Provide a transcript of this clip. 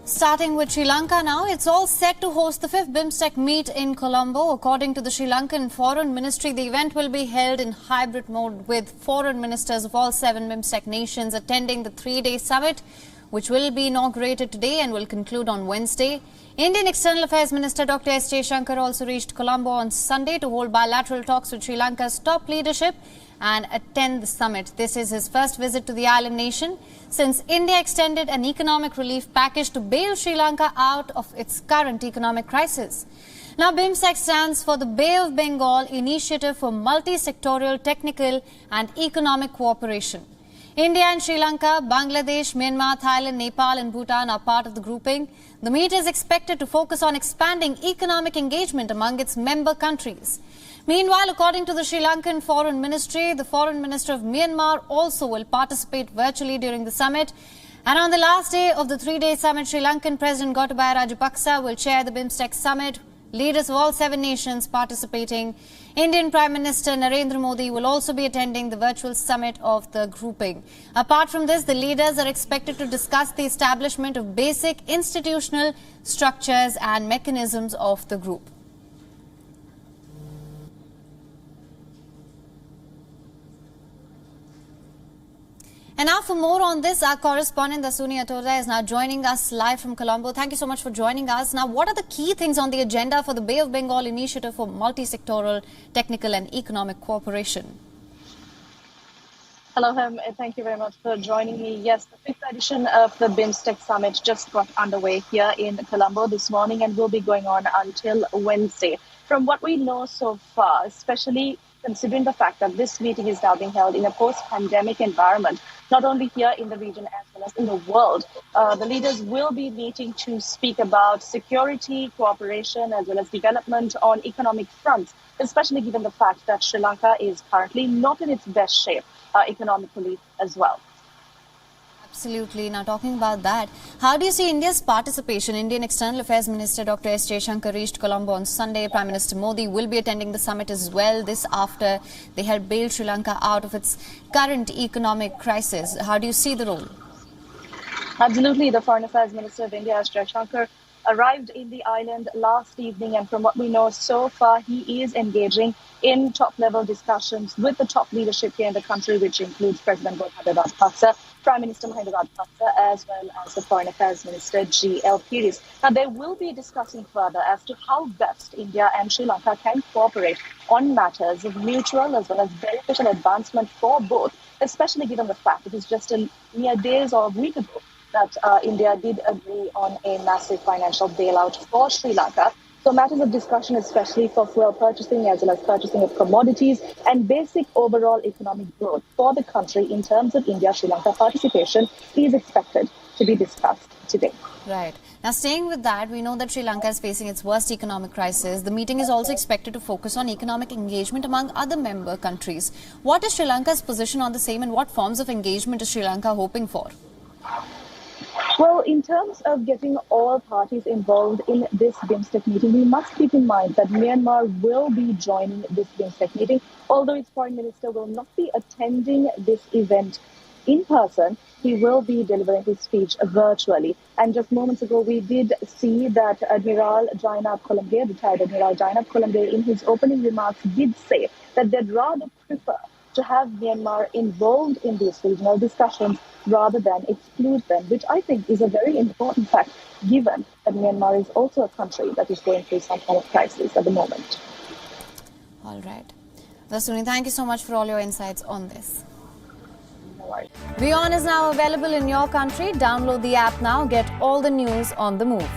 Starting with Sri Lanka now, it's all set to host the 5th Bimstec meet in Colombo. According to the Sri Lankan Foreign Ministry, the event will be held in hybrid mode with foreign ministers of all 7 Bimstec nations attending the 3-day summit, which will be inaugurated today and will conclude on Wednesday. Indian External Affairs Minister Dr. S. Jaishankar also reached Colombo on Sunday to hold bilateral talks with Sri Lanka's top leadership and attend the summit. This is his first visit to the island nation since India extended an economic relief package to bail Sri Lanka out of its current economic crisis. Now, Bimstec stands for the Bay of Bengal Initiative for Multi-Sectoral, Technical and Economic Cooperation. India and Sri Lanka, Bangladesh, Myanmar, Thailand, Nepal and Bhutan are part of the grouping. The meet is expected to focus on expanding economic engagement among its member countries. Meanwhile, according to the Sri Lankan Foreign Ministry, the Foreign Minister of Myanmar also will participate virtually during the summit. And on the last day of the 3-day summit, Sri Lankan President Gotabaya Rajapaksa will chair the Bimstec summit. Leaders of all 7 nations participating. Indian Prime Minister Narendra Modi will also be attending the virtual summit of the grouping. Apart from this, the leaders are expected to discuss the establishment of basic institutional structures and mechanisms of the group. And now for more on this, our correspondent Dasuni Atoda is now joining us live from Colombo. Thank you so much for joining us. Now, what are the key things on the agenda for the Bay of Bengal Initiative for Multi-Sectoral, Technical and Economic Cooperation? Hello, thank you very much for joining me. Yes, the 5th edition of the Bimstec Summit just got underway here in Colombo this morning and will be going on until Wednesday. From what we know so far, especially considering the fact that this meeting is now being held in a post-pandemic environment, not only here in the region as well as in the world, the leaders will be meeting to speak about security, cooperation, as well as development on economic fronts, especially given the fact that Sri Lanka is currently not in its best shape economically as well. Absolutely. Now, talking about that, how do you see India's participation? Indian External Affairs Minister Dr. S. Jaishankar reached Colombo on Sunday. Prime Minister Modi will be attending the summit as well. This after they had bailed Sri Lanka out of its current economic crisis. How do you see the role? Absolutely. The Foreign Affairs Minister of India, S. Jaishankar, arrived in the island last evening, and from what we know so far, he is engaging in top-level discussions with the top leadership here in the country, which includes President Gotabaya Rajapaksa, Prime Minister Mahinda Rajapaksa, as well as the Foreign Affairs Minister G.L. Pires. Now, they will be discussing further as to how best India and Sri Lanka can cooperate on matters of mutual as well as beneficial advancement for both, especially given the fact it is just a mere days or a week ago that India did agree on a massive financial bailout for Sri Lanka. So matters of discussion, especially for fuel purchasing as well as purchasing of commodities and basic overall economic growth for the country in terms of India-Sri Lanka participation, is expected to be discussed today. Right. Now, staying with that, we know that Sri Lanka is facing its worst economic crisis. The meeting is also expected to focus on economic engagement among other member countries. What is Sri Lanka's position on the same, and what forms of engagement is Sri Lanka hoping for? Well, in terms of getting all parties involved in this Bimstec meeting, we must keep in mind that Myanmar will be joining this Bimstec meeting. Although its foreign minister will not be attending this event in person, he will be delivering his speech virtually. And just moments ago, we did see that Admiral Jainab Colombo, retired Admiral Jainab Colombo, in his opening remarks did say that they'd rather prefer to have Myanmar involved in these regional discussions rather than exclude them, which I think is a very important fact, given that Myanmar is also a country that is going through some kind of crisis at the moment. All right. Dasuni, thank you so much for all your insights on this. No worries. WION is now available in your country. Download the app now. Get all the news on the move.